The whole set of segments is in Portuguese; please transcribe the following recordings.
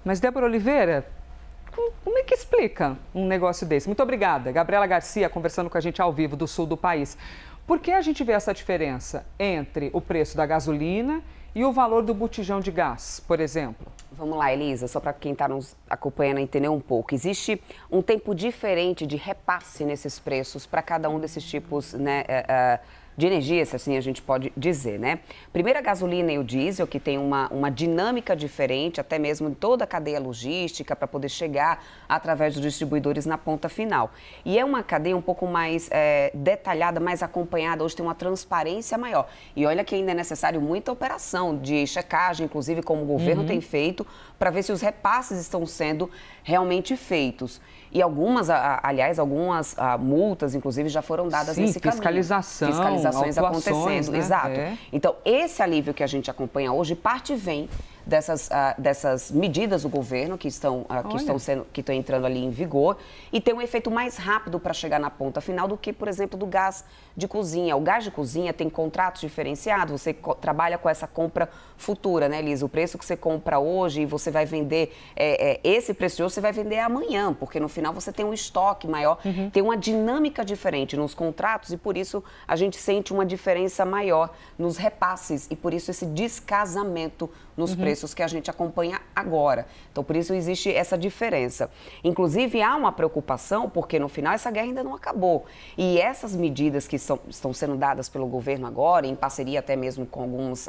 Mas, Débora Oliveira, como é que explica um negócio desse? Muito obrigada. Gabriela Garcia conversando com a gente ao vivo do sul do país. Por que a gente vê essa diferença entre o preço da gasolina e o valor do botijão de gás, por exemplo? Vamos lá, Elisa, só para quem está nos acompanhando entender um pouco. Existe um tempo diferente de repasse nesses preços para cada um desses tipos, né, de energia, se assim a gente pode dizer, né? Primeiro a gasolina e o diesel, que tem uma dinâmica diferente, até mesmo em toda a cadeia logística, para poder chegar através dos distribuidores na ponta final. E é uma cadeia um pouco mais detalhada, mais acompanhada, hoje tem uma transparência maior. E olha que ainda é necessário muita operação de checagem, inclusive como o governo tem feito, para ver se os repasses estão sendo realmente feitos. E algumas multas, inclusive, já foram dadas nesse caminho. Fiscalizações acontecendo, né? Exato. Então, esse alívio que a gente acompanha hoje, parte vem dessas medidas do governo que estão entrando ali em vigor e tem um efeito mais rápido para chegar na ponta final do que, por exemplo, do gás de cozinha. O gás de cozinha tem contratos diferenciados, você trabalha com essa compra futura, né, Elisa? O preço que você compra hoje e você vai vender, esse preço de hoje você vai vender amanhã, porque no final você tem um estoque maior, tem uma dinâmica diferente nos contratos e por isso a gente sente uma diferença maior nos repasses e por isso esse descasamento nos preços que a gente acompanha agora. Então, por isso existe essa diferença. Inclusive, há uma preocupação, porque no final essa guerra ainda não acabou. E essas medidas que estão sendo dadas pelo governo agora, em parceria até mesmo com alguns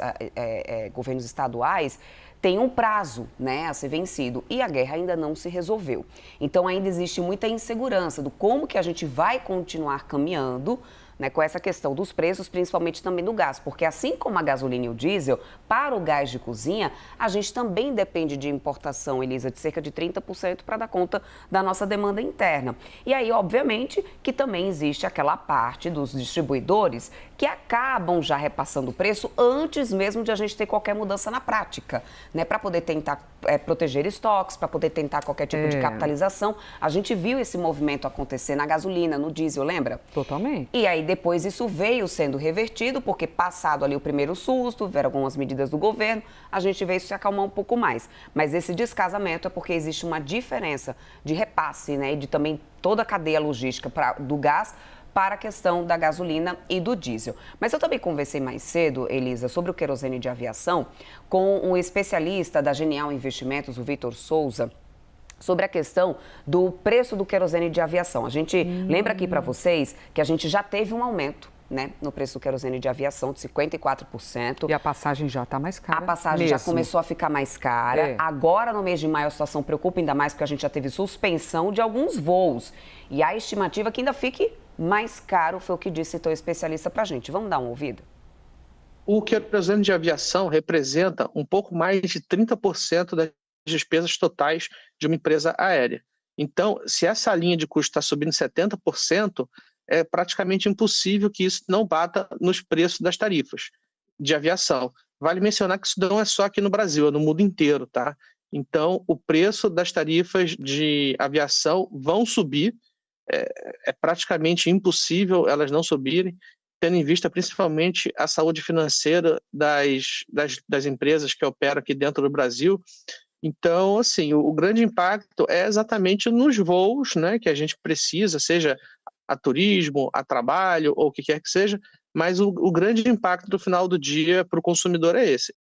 governos estaduais, tem um prazo, né, a ser vencido e a guerra ainda não se resolveu. Então, ainda existe muita insegurança do como que a gente vai continuar caminhando, né, com essa questão dos preços, principalmente também do gás, porque assim como a gasolina e o diesel, para o gás de cozinha, a gente também depende de importação, Elisa, de cerca de 30% para dar conta da nossa demanda interna. E aí, obviamente, que também existe aquela parte dos distribuidores que acabam já repassando o preço antes mesmo de a gente ter qualquer mudança na prática, né, para poder tentar proteger estoques, para poder tentar qualquer tipo de capitalização. A gente viu esse movimento acontecer na gasolina, no diesel, lembra? Totalmente. E aí, depois isso veio sendo revertido, porque passado ali o primeiro susto, vieram algumas medidas do governo, a gente veio se acalmar um pouco mais. Mas esse descasamento é porque existe uma diferença de repasse, né, e de também toda a cadeia logística do gás para a questão da gasolina e do diesel. Mas eu também conversei mais cedo, Elisa, sobre o querosene de aviação com um especialista da Genial Investimentos, o Vitor Souza, sobre a questão do preço do querosene de aviação. A gente lembra aqui para vocês que a gente já teve um aumento, né, no preço do querosene de aviação de 54%. E a passagem já está mais cara. A passagem já começou a ficar mais cara. Agora, no mês de maio, a situação preocupa ainda mais porque a gente já teve suspensão de alguns voos. E a estimativa é que ainda fique mais caro, foi o que disse então, o especialista para a gente. Vamos dar uma ouvida? O querosene de aviação representa um pouco mais de 30% das despesas totais de uma empresa aérea. Então, se essa linha de custo está subindo 70%, é praticamente impossível que isso não bata nos preços das tarifas de aviação. Vale mencionar que isso não é só aqui no Brasil, é no mundo inteiro, tá? Então, o preço das tarifas de aviação vão subir, é praticamente impossível elas não subirem, tendo em vista principalmente a saúde financeira das empresas que operam aqui dentro do Brasil. Então, assim, o grande impacto é exatamente nos voos, né, que a gente precisa, seja a turismo, a trabalho ou o que quer que seja, mas o grande impacto no final do dia para o consumidor é esse.